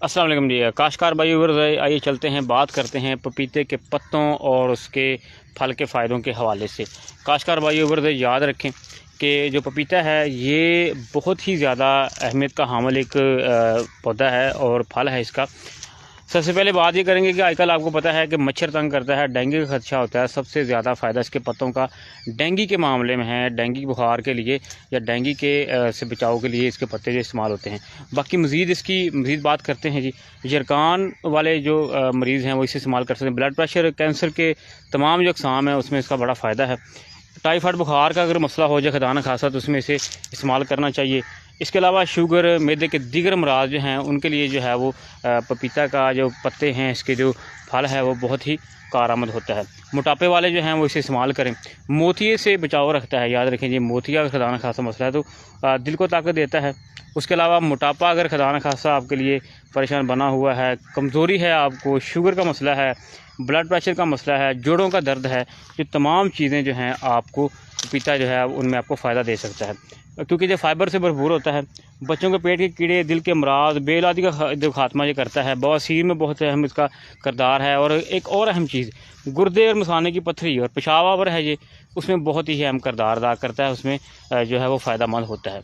अस्सलाम वालेकुम जी। काश्तकार भाई आइए चलते हैं, बात करते हैं पपीते के पत्तों और उसके फल के फ़ायदों के हवाले से। काश्तकार भाई याद रखें कि जो पपीता है ये बहुत ही ज़्यादा अहमियत का हामिल एक पौधा है और फल है इसका। सबसे पहले बात ये करेंगे कि आजकल आपको पता है कि मच्छर तंग करता है, डेंगू का खदशा होता है। सबसे ज़्यादा फ़ायदा इसके पत्तों का डेंगू के मामले में है। डेंगू बुखार के लिए या डेंगू के से बचाव के लिए इसके पत्ते जो इस्तेमाल होते हैं। बाकी मज़ीद बात करते हैं जी। यरकान वाले जो मरीज़ हैं वो इसे इस्तेमाल कर सकते हैं। ब्लड प्रेशर, कैंसर के तमाम जो अक़साम है उसमें इसका बड़ा फ़ायदा है। टाइफाइड बुखार का अगर मसला हो जाए ख़ुदा न खासा तो उसमें इसे इस्तेमाल करना चाहिए। इसके अलावा शुगर, मैदे के दीगर अमराज जो हैं उनके लिए जो है वो पपीता का जो पत्ते हैं, इसके जो फल है वो बहुत ही कारआमद होता है। मोटापे वाले जो हैं वो इसे इस्तेमाल करें। मोतिये से बचाव रखता है, याद रखें जी। मोतिया अगर खुदा न खासा मसला है तो दिल को ताकत देता है। उसके अलावा मोटापा अगर खुदा न खासा आपके लिए परेशान बना हुआ है, कमज़ोरी है, आपको शुगर का मसला है, ब्लड प्रेशर का मसला है, जोड़ों का दर्द है, ये तमाम चीज़ें जो हैं आपको पपीता जो है उनमें आपको फ़ायदा दे सकता है, क्योंकि ये फ़ाइबर से भरपूर होता है। बच्चों के पेट के कीड़े, दिल के अमराज, बेऔलादी का जो खात्मा ये करता है। बवासीर में बहुत अहम इसका किरदार है। और एक और अहम चीज़, गुर्दे और मसाने की पथरी और पेशाब है ये, उसमें बहुत ही अहम किरदार अदा करता है। उसमें जो है वो फ़ायदेमंद होता है।